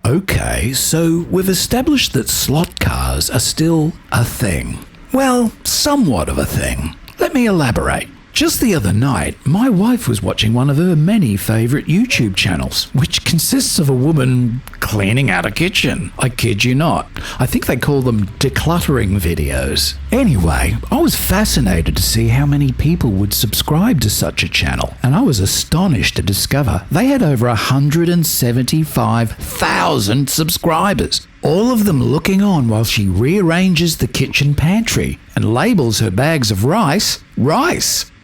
Okay, so we've established that slot cars are still a thing. Well, somewhat of a thing. Let me elaborate. Just the other night, my wife was watching one of her many favourite YouTube channels, which consists of a woman cleaning out a kitchen. I kid you not. I think they call them decluttering videos. Anyway, I was fascinated to see how many people would subscribe to such a channel, and I was astonished to discover they had over 175,000 subscribers. All of them looking on while she rearranges the kitchen pantry and labels her bags of rice.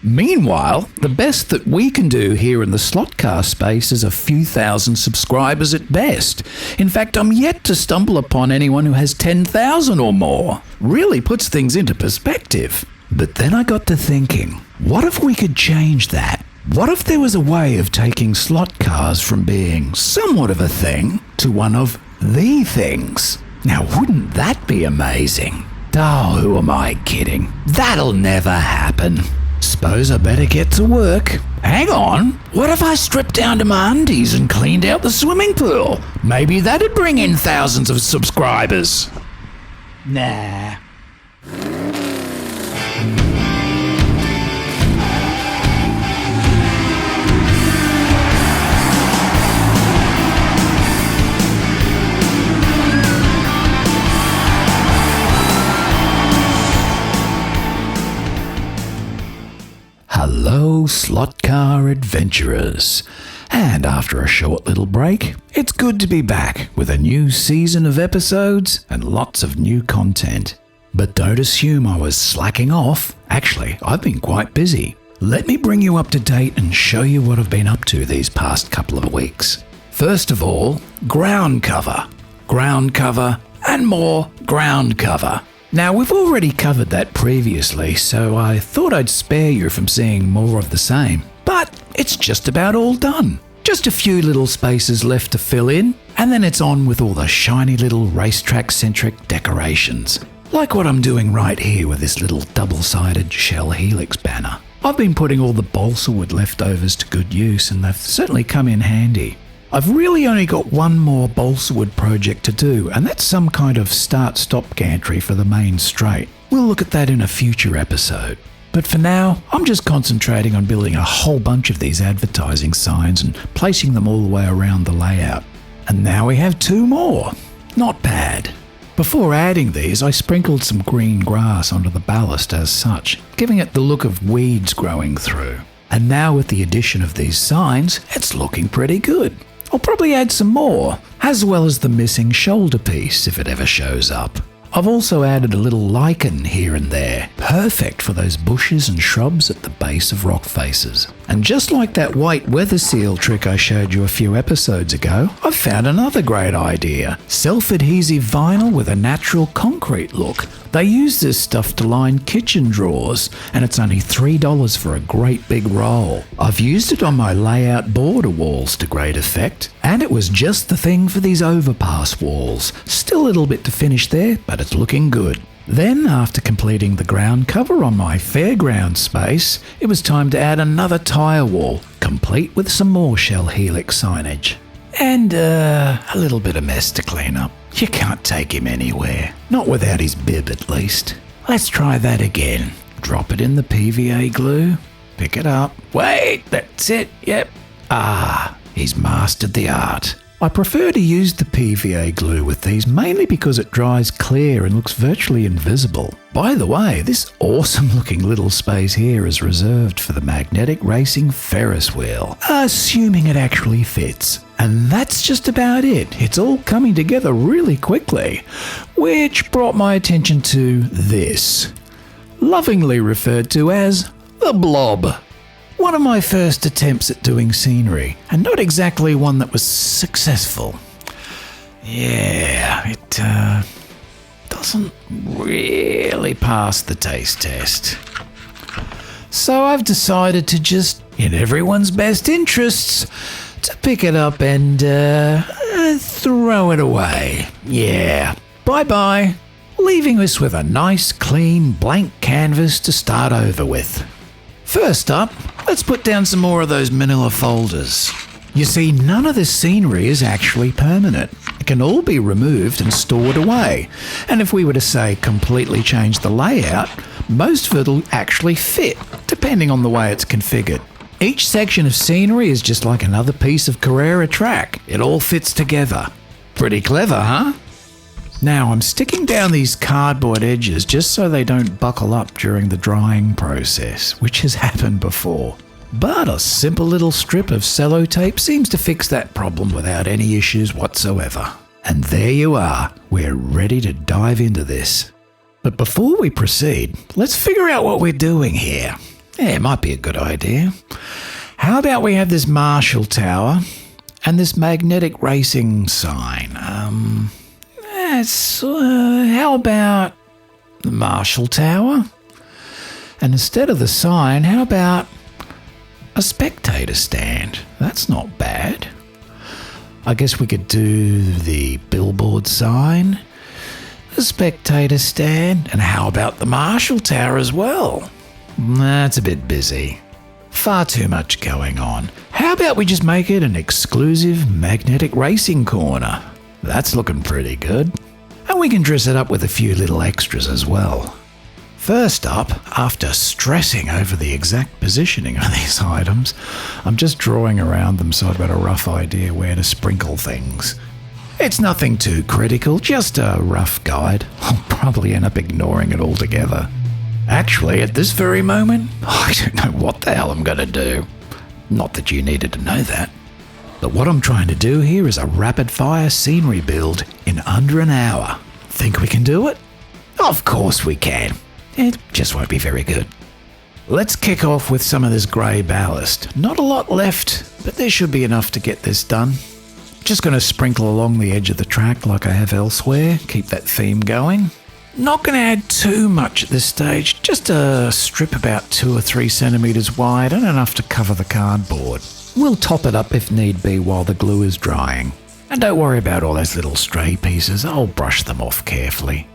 Meanwhile, the best that we can do here in the slot car space is a few thousand subscribers at best. In fact, I'm yet to stumble upon anyone who has 10,000 or more. Really puts things into perspective. But then I got to thinking, what if we could change that? What if there was a way of taking slot cars from being somewhat of a thing to one of the things? Now, wouldn't that be amazing? Oh, who am I kidding? That'll never happen. Suppose I better get to work. Hang on, what if I stripped down to my undies and cleaned out the swimming pool? Maybe that'd bring in thousands of subscribers. Nah. Hello, slot car adventurers. And after a short little break, it's good to be back with a new season of episodes and lots of new content. But don't assume I was slacking off. Actually, I've been quite busy. Let me bring you up to date and show you what I've been up to these past couple of weeks. First of all, ground cover, and more ground cover. Now, we've already covered that previously, so I thought I'd spare you from seeing more of the same. But it's just about all done. Just a few little spaces left to fill in, and then it's on with all the shiny little racetrack-centric decorations. Like what I'm doing right here with this little double-sided shell helix banner. I've been putting all the balsa wood leftovers to good use, and they've certainly come in handy. I've really only got one more balsa wood project to do, and that's some kind of start-stop gantry for the main straight. We'll look at that in a future episode. But for now, I'm just concentrating on building a whole bunch of these advertising signs and placing them all the way around the layout. And now we have 2 more. Not bad. Before adding these, I sprinkled some green grass onto the ballast as such, giving it the look of weeds growing through. And now with the addition of these signs, it's looking pretty good. I'll probably add some more, as well as the missing shoulder piece if it ever shows up. I've also added a little lichen here and there, perfect for those bushes and shrubs at the base of rock faces. And just like that white weather seal trick I showed you a few episodes ago, I've found another great idea. Self-adhesive vinyl with a natural concrete look. They use this stuff to line kitchen drawers, and it's only $3 for a great big roll. I've used it on my layout border walls to great effect, and it was just the thing for these overpass walls. Still a little bit to finish there, but it's looking good. Then, after completing the ground cover on my fairground space, it was time to add another tire wall, complete with some more shell helix signage. And a little bit of mess to clean up. You can't take him anywhere. Not without his bib, at least. Let's try that again. Drop it in the PVA glue. Pick it up. Wait, that's it. Yep. Ah, he's mastered the art. I prefer to use the PVA glue with these mainly because it dries clear and looks virtually invisible. By the way, this awesome looking little space here is reserved for the magnetic racing Ferris wheel, assuming it actually fits. And that's just about it. It's all coming together really quickly, which brought my attention to this, lovingly referred to as the blob. One of my first attempts at doing scenery, and not exactly one that was successful. Yeah, it doesn't really pass the taste test. So I've decided to just, in everyone's best interests, to pick it up and throw it away. Yeah, bye-bye. Leaving us with a nice, clean, blank canvas to start over with. First up, let's put down some more of those manila folders. You see, none of this scenery is actually permanent. It can all be removed and stored away. And if we were to say completely change the layout, most of it'll actually fit, depending on the way it's configured. Each section of scenery is just like another piece of Carrera track. It all fits together. Pretty clever, huh? Now I'm sticking down these cardboard edges just so they don't buckle up during the drying process, which has happened before. But a simple little strip of sellotape seems to fix that problem without any issues whatsoever. And there you are, we're ready to dive into this. But before we proceed, let's figure out what we're doing here. Yeah, it might be a good idea. How about we have this Marshall Tower and this magnetic racing sign? How about the Marshall Tower? And instead of the sign, how about a spectator stand? That's not bad. I guess we could do the billboard sign, the spectator stand, and how about the Marshall Tower as well? That's a bit busy. Far too much going on. How about we just make it an exclusive magnetic racing corner? That's looking pretty good. And we can dress it up with a few little extras as well. First up, after stressing over the exact positioning of these items, I'm just drawing around them so I've got a rough idea where to sprinkle things. It's nothing too critical, just a rough guide. I'll probably end up ignoring it altogether. Actually, at this very moment, I don't know what the hell I'm going to do. Not that you needed to know that. But what I'm trying to do here is a rapid-fire scenery build in under an hour. Think we can do it? Of course we can. It just won't be very good. Let's kick off with some of this grey ballast. Not a lot left, but there should be enough to get this done. Just going to sprinkle along the edge of the track like I have elsewhere, keep that theme going. Not going to add too much at this stage, just a strip about 2 or 3 centimetres wide and enough to cover the cardboard. We'll top it up if need be while the glue is drying. And don't worry about all those little stray pieces, I'll brush them off carefully.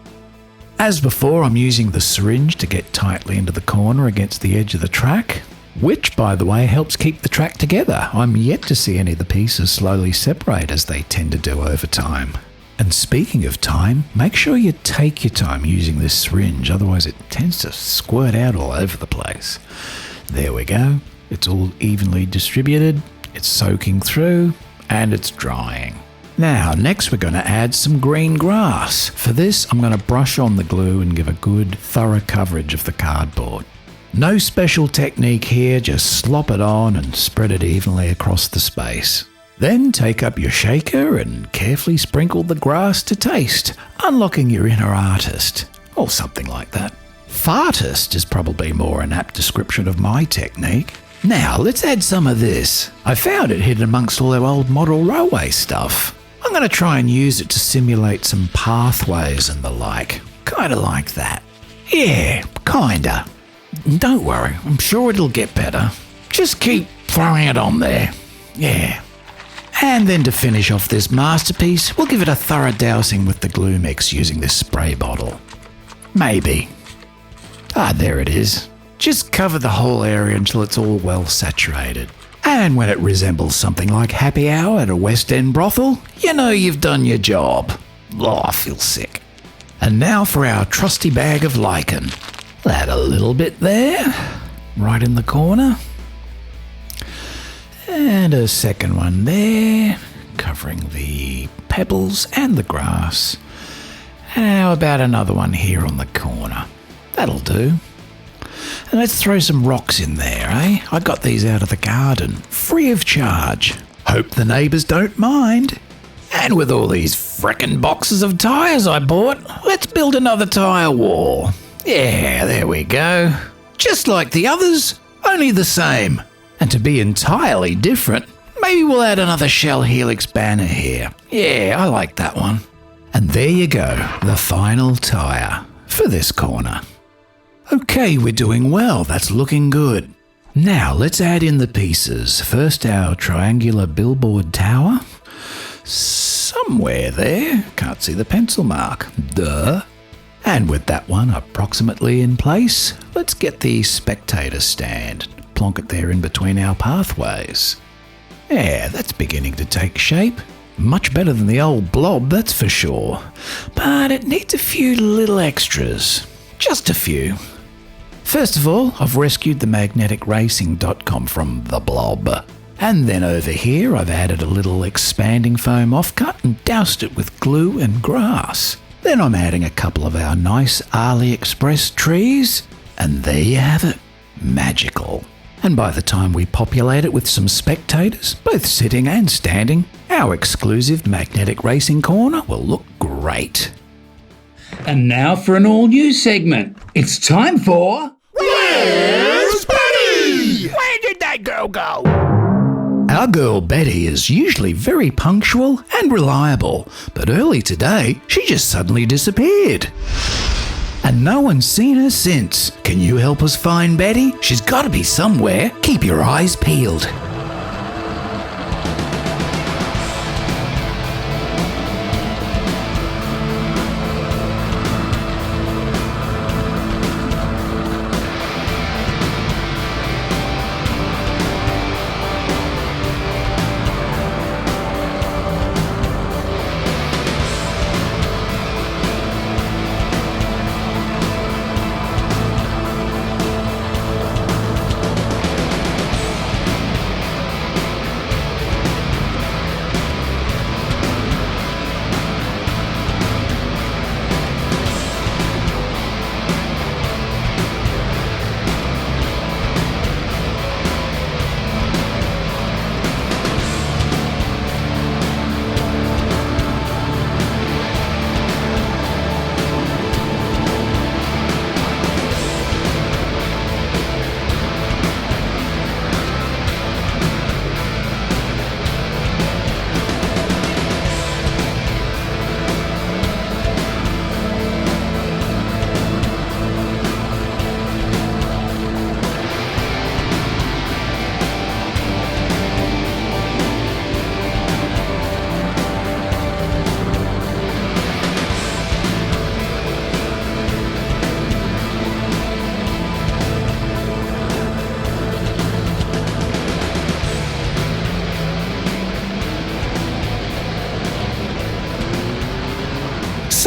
As before, I'm using the syringe to get tightly into the corner against the edge of the track, which, by the way, helps keep the track together. I'm yet to see any of the pieces slowly separate as they tend to do over time. And speaking of time, make sure you take your time using this syringe, otherwise it tends to squirt out all over the place. There we go. It's all evenly distributed, it's soaking through, and it's drying. Now, next we're going to add some green grass. For this, I'm going to brush on the glue and give a good, thorough coverage of the cardboard. No special technique here, just slop it on and spread it evenly across the space. Then take up your shaker and carefully sprinkle the grass to taste, unlocking your inner artist, or something like that. Fartist is probably more an apt description of my technique. Now, let's add some of this. I found it hidden amongst all our old model railway stuff. I'm going to try and use it to simulate some pathways and the like. Kinda like that. Yeah, kinda. Don't worry, I'm sure it'll get better. Just keep throwing it on there. Yeah. And then to finish off this masterpiece, we'll give it a thorough dousing with the glue mix using this spray bottle. Maybe. There it is. Just cover the whole area until it's all well saturated. And when it resembles something like happy hour at a West End brothel, you know you've done your job. Oh, I feel sick. And now for our trusty bag of lichen. We'll add a little bit there, right in the corner. And a second one there, covering the pebbles and the grass. And how about another one here on the corner? That'll do. And let's throw some rocks in there, eh? I got these out of the garden, free of charge. Hope the neighbours don't mind. And with all these frickin' boxes of tyres I bought, let's build another tyre wall. Yeah, there we go. Just like the others, only the same. And to be entirely different, maybe we'll add another shell helix banner here. Yeah, I like that one. And there you go, the final tyre for this corner. Okay, we're doing well, that's looking good. Now let's add in the pieces. First our triangular billboard tower. Somewhere there, can't see the pencil mark, duh. And with that one approximately in place, let's get the spectator stand. Plonk it there in between our pathways. Yeah, that's beginning to take shape. Much better than the old blob, that's for sure. But it needs a few little extras. Just a few. First of all, I've rescued the magneticracing.com from the blob. And then over here I've added a little expanding foam offcut and doused it with glue and grass. Then I'm adding a couple of our nice AliExpress trees. And there you have it. Magical. And by the time we populate it with some spectators, both sitting and standing, our exclusive magnetic racing corner will look great. And now for an all-new segment. It's time for... Where's Betty? Where did that girl go? Our girl Betty is usually very punctual and reliable, but early today, she just suddenly disappeared. And no one's seen her since. Can you help us find Betty? She's got to be somewhere. Keep your eyes peeled.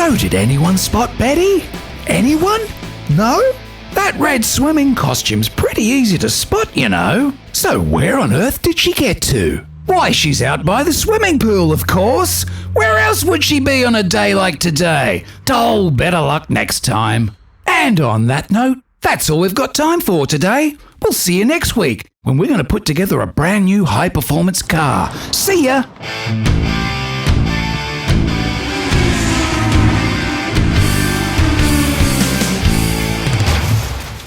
So did anyone spot Betty? Anyone? No? That red swimming costume's pretty easy to spot, you know. So where on earth did she get to? Why, she's out by the swimming pool, of course. Where else would she be on a day like today? Oh, better luck next time. And on that note, that's all we've got time for today. We'll see you next week when we're going to put together a brand new high-performance car. See ya!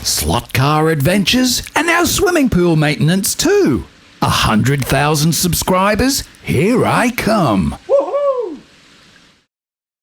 Slot car adventures and our swimming pool maintenance too. 100,000 subscribers, here I come.